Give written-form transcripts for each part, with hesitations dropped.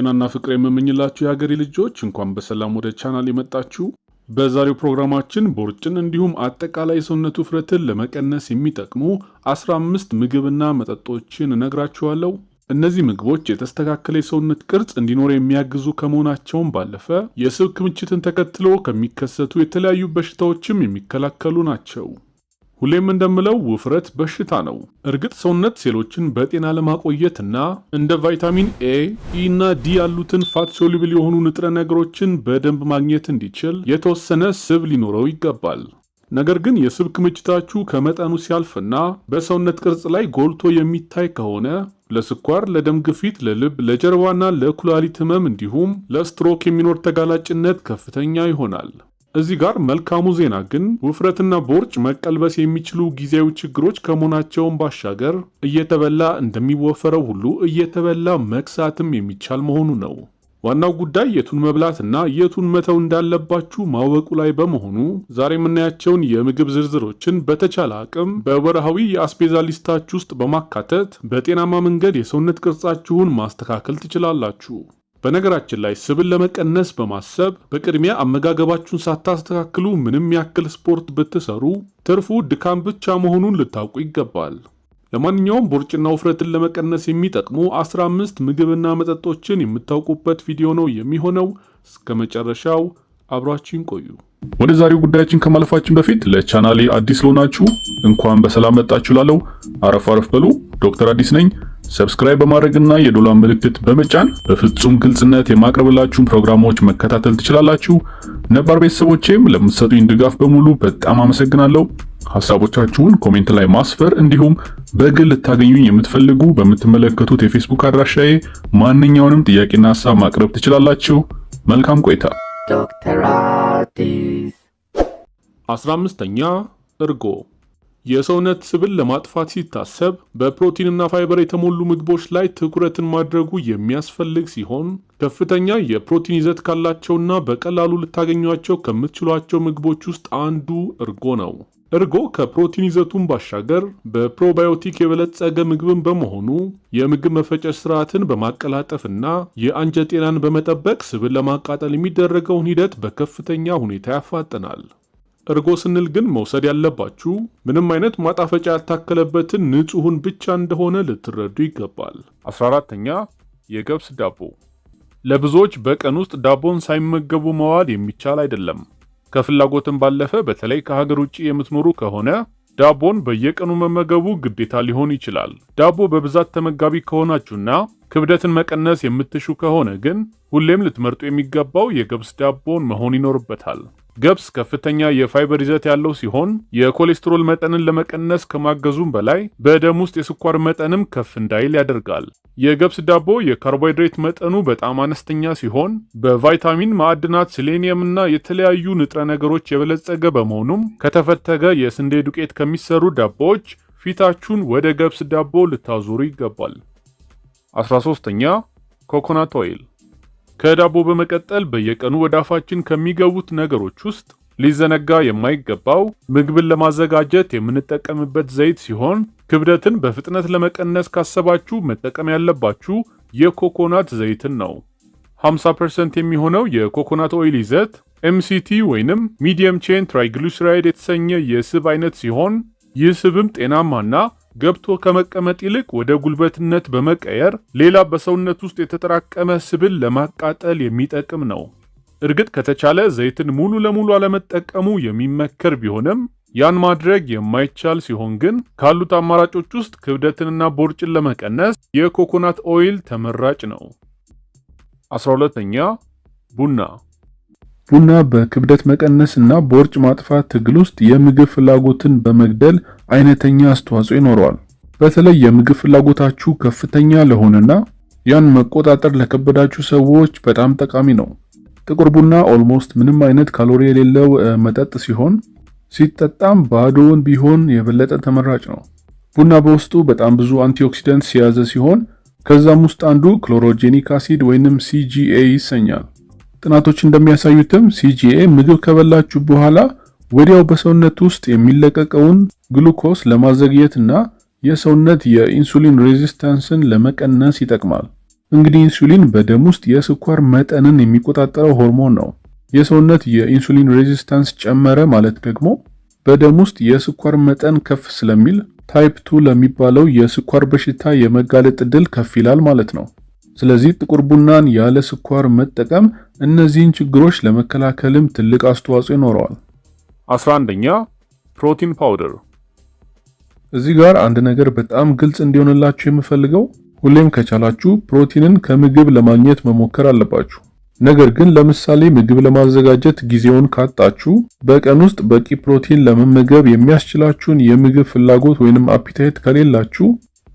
ጤናና ፍቅር የምመኝላችሁ የሀገሬ ልጆች እንኳን በሰላም ወደ ቻናል የመጣችሁ። በዛሬው ፕሮግራማችን ቦርጭን እንዲሁም አጠቃላይ ሰውነት ውፍረትን ለመቀነስ የሚጠቅሙ 15 ምግብና መጠጦችን እነግራችኋለሁ። እነዚህ ምግቦች የተስተካከለ የሰውነት ቅርጽ እንዲኖር የሚያግዙ ከመሆናቸውም ባለፈ የስብ ክምችትን ተከትሎ ከሚከሰቱ የተለያዩ በሽታዎችም የሚከላከሉ ናቸው። ሁሌም እንደምለው ውፍረት በሽታ ነው። እርግጥ ሰውነት ሴሎችን በጤና ለማቆየትና እንደ ቫይታሚን ኤ፣ ኢ እና ዲ ያሉትን ፋት ሶሉብል የሆኑ ንጥረ ነገሮችን በደንብ ማግኘት እንዲችል የተወሰነ ስብ ሊኖረው ይገባል። ነገር ግን የስብ ክምችታችሁ ከመጠኑ ሲያልፍና በሰውነት ቅርጽ ላይ ጎልቶ የሚታይ ከሆነ ለስኳር፣ ለደም ግፊት፣ ለልብ፣ ለጀርባና ለኩላሊት ህመም እንዲሁም ለስትሮክ የሚኖር ተጋላጭነት ከፍተኛ ይሆናል። እዚህ ጋር መልካሙ ዜና ግን ውፍረትና ቦርጭ መቀልበስ የሚችሉ ጊዜያዊ ችግሮች ከመሆናቸውም ባሻገር እየተበላ እንደሚወፈረው ሁሉ እየተበላ መክሳትም የሚቻል መሆኑ ነው። ዋናው ጉዳይ የቱን መብላትና የቱን መተው እንዳለባችሁ ማወቁ ላይ በመሆኑ ዛሬ የምናያቸውን የምግብ ዝርዝሮችን በተቻለ አቅም በወርሃዊ የአስቤዛ ሊስታችሁ ውስጥ በማካተት በጤናማ መንገድ የሰውነት ቅርጻችሁን ማስተካከል ትችላላችሁ። በነገራችን ላይ ስብን ለመቀነስ በማሰብ በቅድሚያ አመጋገባችሁን ሳታስተካክሉ ምንም ያክል ስፖርት ብትሰሩ ትርፉ ድካም ብቻ መሆኑን ልታውቁ ይገባል። ለማንኛውም ቦርጭና ውፍረትን ለመቀነስ የሚጠቅሙ 15 ምግብና መጠጦችን የምታውቁበት ቪዲዮ ነው የሚሆነው። እስከ መጨረሻው አብራችሁን ቆዩ። ወደ ዛሬው ጉዳያችን ከማለፋችን በፊት ለቻናሌ አዲስ ለሆናችሁ እንኳን በሰላም መጣችሁ ላለው አረፍ በሉ። ዶክተር አዲስ ነኝ። ሰብስክራይብ በማድረግና የዶላር ምልክት በመጫን በፍጹም ግልጽነት የማቅረብላችሁን ፕሮግራሞች መከታተል ትችላላችሁ። ነባር ቤተሰቦቼም ለምትሰጡኝ ድጋፍ በሙሉ በጣም አመሰግናለሁ። ሐሳቦቻችሁን ኮሜንት ላይ ማስፈር እንዲሁም በግል ልታገኙኝ የምትፈልጉ በምትመለከቱት የፌስቡክ አድራሻዬ ማንኛውንም ጥያቄና ሐሳብ ማቅረብ ትችላላችሁ። መልካም ቆይታ። ዶክተር አዲስ 15ኛ እርጎ። የሰውነት ስብን ለማጥፋት ሲታሰብ በፕሮቲንና ፋይበር የተሞሉ ምግቦች ላይ ትኩረትን ማድረጉ የሚያስፈልግ ሲሆን ከፍተኛ የፕሮቲን ይዘት ካላቸውና በቀላሉ ልታገኟቸው ከምትችሏቸው ምግቦች ውስጥ አንዱ እርጎ ነው። እርጎ ከፕሮቲን ይዘቱን ባሻገር በፕሮባዮቲክ የበለጸገ ምግብን በመሆኑ የምግብ መፈጨት ስርዓትን በማቀላጠፍና የአንጀት ጤናን በመጠበቅ ስብን ለማቃጠል የሚደረገውን ሂደት በከፍተኛ ሁኔታ ያፋጥናል። እርጎ ስንል ግን መውሰድ ያለባችሁ ምንም አይነት ማጣፈጫ ያልታከለበትን ንጹሑን ብቻ እንደሆነ ልትረዱ ይገባል። 14ኛ የገብስ ዳቦ። ለብዙዎች በቀን ውስጥ ዳቦን ሳይመገቡ መዋል የሚቻል አይደለም። ከፍላጎትም ባለፈ በተለይ ከሀገር ውጭ የምትኖሩ ከሆነ ዳቦን በየቀኑ መመገቡ ግዴታ ሊሆን ይችላል። ዳቦ በብዛት ተመጋቢ ከሆናችሁና ክብደትን መቀነስ የምትሹ ከሆነ ግን ሁሌም ልትመርጡ የሚገባው የገብስ ዳቦን መሆን ይኖርበታል። ገብስ ከፍተኛ የፋይበር ይዘት ያለው ሲሆን የኮሌስትሮል መጠንን ለመቀነስ ከማገዙም በላይ በደም ውስጥ የስኳር መጠንም ከፍ እንዳይል ያደርጋል። የገብስ ዳቦ የካርቦሃይድሬት መጠኑ በጣም አነስተኛ ሲሆን በቫይታሚን፣ ማዕድናት፣ ሴሌኒየም እና የተለያዩ ንጥረ ነገሮች የበለጸገ በመሆኑም ከተፈተገ የስንዴ ዱቄት ከሚሰሩ ዳቦዎች ፊታችሁን ወደ ገብስ ዳቦ ልታዞሩ ይገባል። 13ኛ ኮኮናት ኦይል። ከዳቦ በመቀጠል በየቀኑ ወደ አፋችን ከሚገቡት ነገሮች ውስጥ ሊዘነጋ የማይገባው ምግብን ለማዘጋጀት የምንጠቀምበት ዘይት ሲሆን ክብደትን በፍጥነት ለመቀነስ ካሰባችሁ መጠቀም ያለባችሁ የኮኮናት ዘይትን ነው። 50% የሚሆነው የኮኮናት ኦይል ይዘት MCT ወይንም ሚዲየም ቼን ትራይግሊሰራይድ የተሰኘ የስብ አይነት ሲሆን ይህ ስብም ጤናማና ገብቶ ከመቀመጥ ይልቅ ወደ ጉልበትነት በመቀየር ሌላ በሰውነት ውስጥ የተጠራቀመ ስብን ለማቃጠል የሚጠቅም ነው። እርግጥ ከተቻለ ዘይትን ሙሉ ለሙሉ አለመጠቀሙ የሚመከር ቢሆንም ያን ማድረግ የማይቻል ሲሆን ግን ካሉት አማራጮች ውስጥ ክብደትንና ቦርጭን ለመቀነስ የኮኮናት ኦይል ተመራጭ ነው። 12ኛ ቡና። ቡና በክብደት መቀነስ እና ቦርጭ ማጥፋት ትግል ውስጥ የምግብ ፍላጎትን በመግደል አይነተኛ አስተዋጽኦ ይኖረዋል። በተለይ የምግብ ፍላጎታችሁ ከፍተኛ ለሆነና ያን መቆጣጠር ለከበዳችሁ ሰዎች በጣም ጠቃሚ ነው። ጥቁር ቡና ኦልሞስት ምንም አይነት ካሎሪ የሌለው መጠጥ ሲሆን ሲጠጣም ባዶውን ቢሆን የበለጠ ተመራጭ ነው። ቡና በውስጡ በጣም ብዙ አንቲኦክሲደንትስ የያዘ ሲሆን ከዛም ውስጥ አንዱ ክሎሮጄኒክ አሲድ ወይንም CGA ይሰኛል። ጥናቶች እንደሚያሳዩትም CGA ምግብ ከበላችሁ በኋላ ወዲያው በሰውነት ውስጥ የሚለቀቀውን ግሉኮስ ለማዘግየትና የሰውነት የኢንሱሊን ሬዚስታንስን ለመቀነስ ይጠቅማል። እንግዲህ ኢንሱሊን በደም ውስጥ የስኳር መጠንን የሚቆጣጠረው ሆርሞን ነው። የሰውነት የኢንሱሊን ሬዚስታንስ ጨመረ ማለት ደግሞ በደም ውስጥ የስኳር መጠን ከፍ ስለሚል ታይፕ 2 ለሚባለው የስኳር በሽታ የመጋለጥ ዕድል ከፍ ይላል ማለት ነው። ስለዚህ ጥቁር ቡናን ያለ ስኳር መጠቀም እነዚህን ችግሮች ለመከላከልም ትልቅ አስተዋጽኦ ይኖረዋል። 11ኛ ፕሮቲን ፓውደር። እዚህ ጋር አንድ ነገር በጣም ግልጽ እንዲሆንላችሁ የምፈልገው ሁሌም ከቻላችሁ ፕሮቲንን ከምግብ ለማግኘት መሞከር አለባችሁ። ነገር ግን ለምሳሌ ምግብ ለማዘጋጀት ጊዜውን ካጣችሁ በቀን ውስጥ በቂ ፕሮቲን ለመመገብ የሚያስችላችሁን የምግብ ፍላጎት ወይንም አፒታይት ከሌላችሁ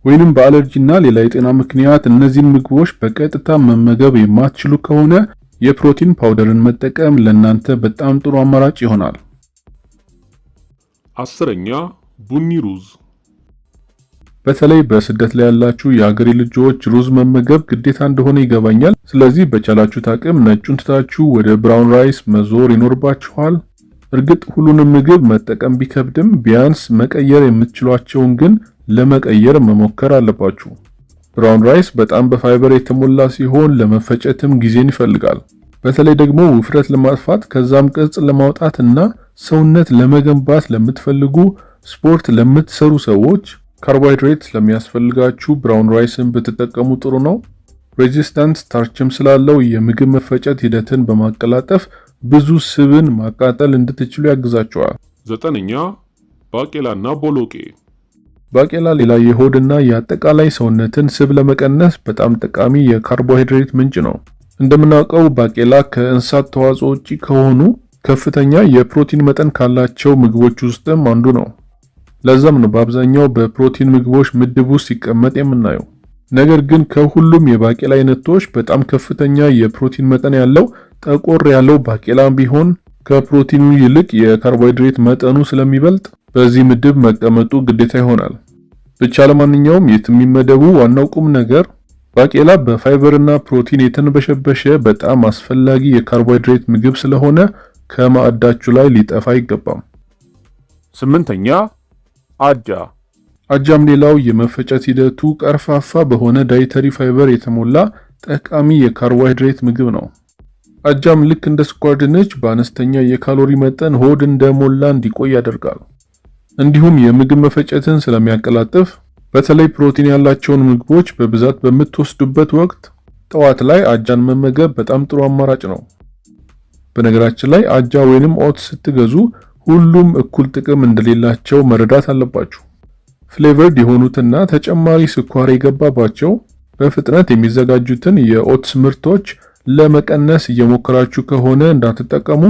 ወይንም በአለርጂና ሌላ የጤና ምክንያት እነዚህን ምግቦች በቀጥታ መመገብ የማትችሉ ከሆነ የፕሮቲን ፓውደርን መጠቀም ለእናንተ በጣም ጥሩ አማራጭ ይሆናል። 10ኛ ቡኒ ሩዝ። በተለይ በስደት ላይ ያላችሁ የሀገሬ ልጆች ሩዝ መመገብ ግዴታ እንደሆነ ይገባኛል። ስለዚህ በቻላችሁት አቅም ነጩን ትታችሁ ወደ ብራውን ራይስ መዞር ይኖርባችኋል። እርግጥ ሁሉንም ምግብ መጠቀም ቢከብድም ቢያንስ መቀየር የምትችሏቸውን ግን ለመቀየር መሞከር አለባችሁ። ብራውን ራይስ በጣም በፋይበር የተሞላ ሲሆን ለመፈጨትም ጊዜን ይፈልጋል። በተለይ ደግሞ ውፍረት ለማጥፋት ከዛም ቅርጽ ለማውጣት እና ሰውነት ለመገንባት ለምትፈልጉ ስፖርት ለምትሰሩ ሰዎች ካርቦሃይድሬት ለሚያስፈልጋችሁ ብራውን ራይስን ብትጠቀሙ ጥሩ ነው። ሬዚስታንት ስታርችም ስላለው የምግብ መፈጨት ሂደትን በማቀላጠፍ ብዙ ስብን ማቃጠል እንድትችሉ ያግዛችኋል። 9ኛ ባቄላና ቦሎቄ። ባቄላ ሌላ የሆድና የአጠቃላይ ሰውነትን ስብ ለመቀነስ በጣም ጠቃሚ የካርቦሃይድሬት ምንጭ ነው። እንደምናውቀው ባቄላ ከእንስሳት ተዋጽኦ ውጪ ከሆኑ ከፍተኛ የፕሮቲን መጠን ካላቸው ምግቦች ውስጥም አንዱ ነው። ለዛም ነው በአብዛኛው በፕሮቲን ምግቦች ምድብ ውስጥ ሲቀመጥ የምናየው። ነገር ግን ከሁሉም የባቄላ አይነቶች በጣም ከፍተኛ የፕሮቲን መጠን ያለው ጠቆር ያለው ባቄላም ቢሆን ከፕሮቲኑ ይልቅ የካርቦሃይድሬት መጠኑ ስለሚበልጥ በዚህ ምድብ መቀመጡ ግዴታ ይሆናል። ብቻ ለማንኛውም የትም የሚመደቡ ዋናው ቁም ነገር ባቄላ በፋይበርና ፕሮቲን የተንበሸበሸ በጣም አስፈላጊ የካርቦሃይድሬት ምግብ ስለሆነ ከማዕዳችሁ ላይ ሊጠፋ አይገባም። 8ኛ አጃ። አጃም ሌላው የመፈጨት ሂደቱ ቀርፋፋ በሆነ ዳይተሪ ፋይበር የተሞላ ጠቃሚ የካርቦሃይድሬት ምግብ ነው። አጃም ልክ እንደ ስኳር ድንች በአነስተኛ የካሎሪ መጠን ሆድ እንደሞላ እንዲቆይ ያደርጋል። እንዲሁም የምግብ መፈጨትን ስለሚያቀላጥፍ በተለይ ፕሮቲን ያላቸውን ምግቦች በብዛት በምትወስዱበት ወቅት ጠዋት ላይ አጃን መመገብ በጣም ጥሩ አማራጭ ነው። በነገራችን ላይ አጃ ወይንም ኦትስ ስትገዙ ሁሉም እኩል ጥቅም እንደሌላቸው መረዳት አለባችሁ። ፍሌቨርድ የሆኑትና ተጨማሪ ስኳር የገባባቸው በፍጥነት የሚዘጋጁትን የኦትስ ምርቶች ለመቀነስ እየሞከራችሁ ከሆነ እንዳትጠቀሙ።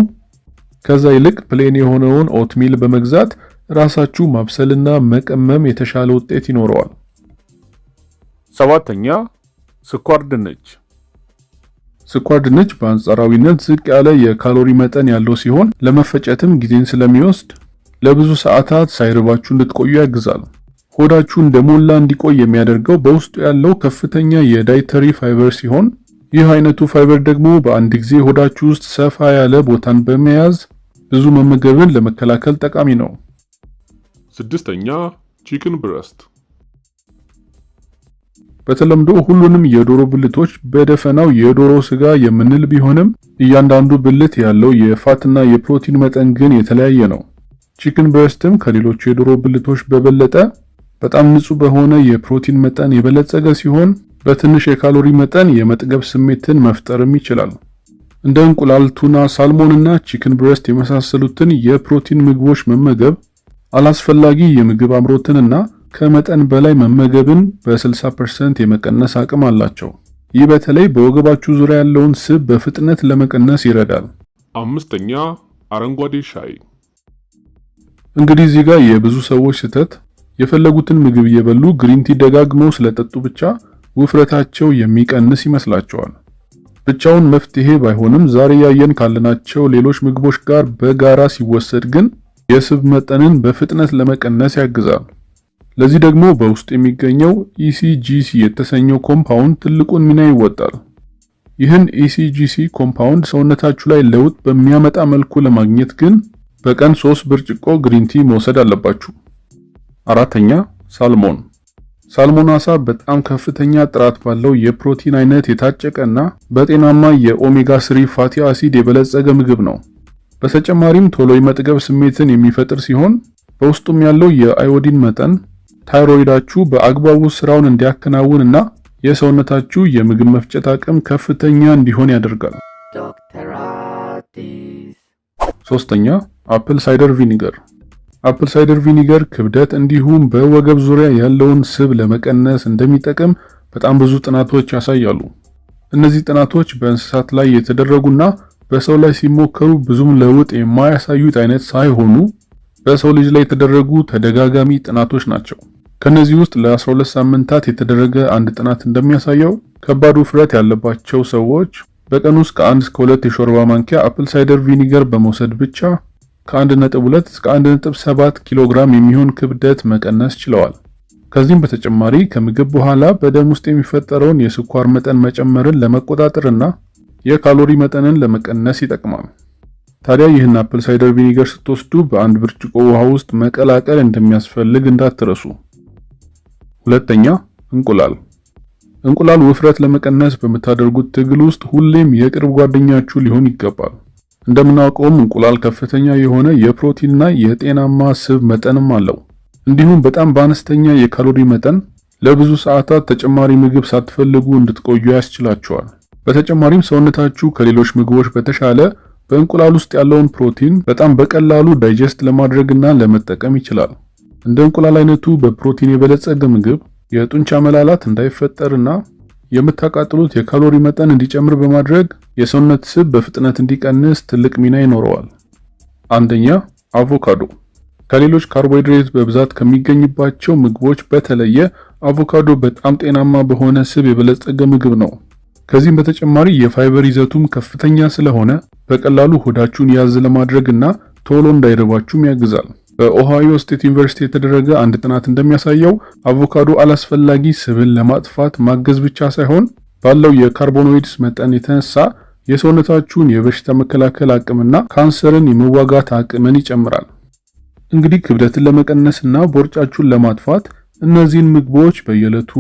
ከዛ ይልቅ ፕሌን የሆነውን ኦትሚል በመግዛት ራሳችሁ ማብሰልና መቀመም የተሻለ ውጤት ይኖረዋል። 7ኛ ስኳር ድንች። ስኳር ድንች በአንጻራዊነት ዝቅ ያለ የካሎሪ መጠን ያለው ሲሆን ለመፈጨትም ጊዜን ስለሚወስድ ለብዙ ሰዓታት ሳይርባችሁ እንድትቆዩ ያግዛል። ሆዳችሁ እንደሞላ እንዲቆይ የሚያደርገው በውስጡ ያለው ከፍተኛ የዳይተሪ ፋይበር ሲሆን ይህ አይነቱ ፋይበር ደግሞ በአንድ ጊዜ ሆዳችሁ ውስጥ ሰፋ ያለ ቦታን በመያዝ ብዙ መመገብን ለመከላከል ጠቃሚ ነው። 6ኛ ቺክን ብረስት። በተለምዶ ሁሉንም የዶሮ ብልቶች በደፈናው የዶሮ ስጋ የምንል ቢሆንም እያንዳንዱ ብልት ያለው የፋትና የፕሮቲን መጠን ግን የተለያየ ነው። ቺክን ብረስትም ከሌሎቹ የዶሮ ብልቶች በበለጠ በጣም ንጹህ በሆነ የፕሮቲን መጠን የበለጸገ ሲሆን በትንሽ የካሎሪ መጠን የመጥገብ ስሜትን መፍጠርም ይችላል። እንደ እንቁላል፣ ቱና፣ ሳልሞንና ቺክን ብረስት የመሳሰሉትን የፕሮቲን ምግቦች መመገብ አላስፈላጊ የምግብ አምሮትንና ከመጠን በላይ መመገብን በ60% የመቀነስ አቅም አላቸው። ይህ በተለይ በወገባችሁ ዙሪያ ያለውን ስብ በፍጥነት ለመቀነስ ይረዳል። 5ኛ አረንጓዴ ሻይ። እንግዲህ እዚህ ጋር የብዙ ሰዎች ስህተት የፈለጉትን ምግብ እየበሉ ግሪን ቲ ደጋግመው ስለጠጡ ብቻ ውፍረታቸው የሚቀንስ ይመስላቸዋል። ብቻውን መፍትሄ ባይሆንም ዛሬ ያየን ካለናቸው ሌሎች ምግቦች ጋር በጋራ ሲወሰድ ግን የስብ መጠንን በፍጥነት ለመቀነስ ያግዛል። ለዚህ ደግሞ በውስጡ የሚገኘው ኢሲጂሲ የተሰኘው ኮምፓውንድ ትልቁን ሚና ይወጣል። ይህን ኢሲጂሲ ኮምፓውንድ ሰውነታችሁ ላይ ለውጥ በሚያመጣ መልኩ ለማግኘት ግን በቀን 3 ብርጭቆ ግሪን ቲ መውሰድ አለባችሁ። 4ኛ ሳልሞን። ሳልሞን አሳ በጣም ከፍተኛ ጥራት ባለው የፕሮቲን አይነት የታጨቀና በጤናማ የኦሜጋ 3 ፋቲ አሲድ የበለጸገ ምግብ ነው። በተጨማሪም ቶሎ የመጥገብ ስሜትን የሚፈጥር ሲሆን በውስጡም ያለው የአዮዲን መጠን ታይሮይዳችሁ በአግባቡ ስራውን እንዲያከናውንና የሰውነታችሁ የምግብ መፍጨት አቅም ከፍተኛ እንዲሆን ያደርጋል። ሶስተኛ አፕል ሳይደር ቪኒገር። አፕል ሳይደር ቪኒገር ክብደት እንዲሁም በወገብ ዙሪያ ያለውን ስብ ለመቀነስ እንደሚጠቅም በጣም ብዙ ጥናቶች ያሳያሉ። እነዚህ ጥናቶች በእንስሳት ላይ የተደረጉና በሰው ላይ ሲሞከሩ ብዙም ለውጥ የማያሳዩት አይነት ሳይሆኑ በሰው ልጅ ላይ የተደረጉ ተደጋጋሚ ጥናቶች ናቸው። ከነዚህ ውስጥ ለ12 ሳምንታት የተደረገ አንድ ጥናት እንደሚያሳየው ከባድ ውፍረት ያለባቸው ሰዎች በቀን ውስጥ ከ1 እስከ 2 የሾርባ ማንኪያ አፕል ሳይደር ቪኒገር በመውሰድ ብቻ ከ1.2 እስከ 1.7 ኪሎ ግራም የሚሆን ክብደት መቀነስ ችለዋል። ከዚህም በተጨማሪ ከምግብ በኋላ በደም ውስጥ የሚፈጠረውን የስኳር መጠን መጨመርን ለመቆጣጠርና የካሎሪ መጠንን ለመቀነስ ይጠቅማል። ታዲያ ይህን አፕል ሳይደር ቪኒገር ስትወስዱ በአንድ ብርጭቆ ውሃ ውስጥ መቀላቀል እንደሚያስፈልግ እንዳትረሱ። ሁለተኛ እንቁላል። እንቁላል ውፍረት ለመቀነስ በምታደርጉት ትግል ውስጥ ሁሌም የቅርብ ጓደኛችሁ ሊሆን ይገባል። እንደምናውቀውም እንቁላል ከፍተኛ የሆነ የፕሮቲንና የጤናማ ስብ መጠንም አለው። እንዲሁም በጣም በአነስተኛ የካሎሪ መጠን ለብዙ ሰዓታት ተጨማሪ ምግብ ሳትፈልጉ እንድትቆዩ ያስችላችኋል። በተጨማሪም ሰውነታችሁ ከሌሎች ምግቦች በተሻለ በእንቁላል ውስጥ ያለውን ፕሮቲን በጣም በቀላሉ ዳይጀስት ለማድረግና ለመጠቀም ይችላል። እንደ እንቁላል አይነቱ በፕሮቲን የበለጸገ ምግብ የጡንቻ መላላት እንዳይፈጠርና የምታቃጥሉት የካሎሪ መጠን እንዲጨምር በማድረግ የሰውነት ስብ በፍጥነት እንዲቀንስ ትልቅ ሚና ይኖረዋል። አንደኛ አቮካዶ። ከሌሎች ካርቦሃይድሬት በብዛት ከሚገኝባቸው ምግቦች በተለየ አቮካዶ በጣም ጤናማ በሆነ ስብ የበለጸገ ምግብ ነው። ከዚህም በተጨማሪ የፋይበር ይዘቱም ከፍተኛ ስለሆነ በቀላሉ ሆዳችሁን ያዝ ለማድረግና ቶሎ እንዳይርባችሁም ያግዛል። በኦሃዮ ስቴት ዩኒቨርሲቲ የተደረገ አንድ ጥናት እንደሚያሳየው አቮካዶ አላስፈላጊ ስብን ለማጥፋት ማገዝ ብቻ ሳይሆን ባለው የካርቦኖይድስ መጠን የተነሳ የሰውነታችሁን የበሽታ መከላከል አቅምና ካንሰርን የመዋጋት አቅምን ይጨምራል። እንግዲህ ክብደትን ለመቀነስና ቦርጫችሁን ለማጥፋት እነዚህን ምግቦች በየዕለቱ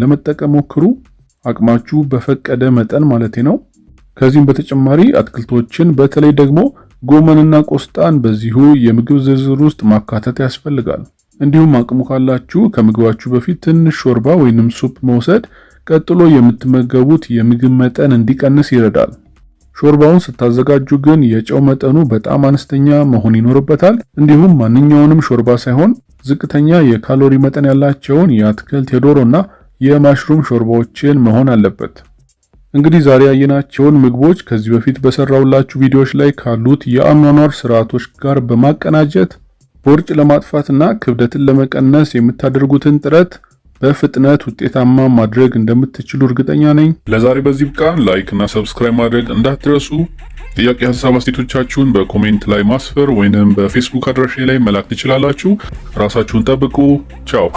ለመጠቀም ሞክሩ፣ አቅማችሁ በፈቀደ መጠን ማለቴ ነው። ከዚህም በተጨማሪ አትክልቶችን በተለይ ደግሞ ጎመንና ቆስጣን በዚሁ የምግብ ዝርዝር ውስጥ ማካተት ያስፈልጋል። እንዲሁም አቅሙ ካላችሁ ከምግባችሁ በፊት ትንሽ ሾርባ ወይንም ሱፕ መውሰድ ቀጥሎ የምትመገቡት የምግብ መጠን እንዲቀንስ ይረዳል። ሾርባውን ስታዘጋጁ ግን የጨው መጠኑ በጣም አነስተኛ መሆን ይኖርበታል። እንዲሁም ማንኛውንም ሾርባ ሳይሆን ዝቅተኛ የካሎሪ መጠን ያላቸውን የአትክልት የዶሮና የማሽሩም ሾርባዎችን መሆን አለበት። እንግዲህ ዛሬ ያየናቸውን ምግቦች ከዚህ በፊት በሰራውላችሁ ቪዲዮዎች ላይ ካሉት የአኗኗር ስርዓቶች ጋር በማቀናጀት ቦርጭ ለማጥፋትና ክብደትን ለመቀነስ የምታደርጉትን ጥረት በፍጥነት ውጤታማ ማድረግ እንደምትችሉ እርግጠኛ ነኝ። ለዛሬ በዚህ ብቃ። ላይክ እና ሰብስክራይብ ማድረግ እንዳትረሱ። ጥያቄ፣ ሀሳብ፣ አስተያየቶቻችሁን በኮሜንት ላይ ማስፈር ወይንም በፌስቡክ አድራሻ ላይ መላክ ትችላላችሁ። ራሳችሁን ጠብቁ። ቻው።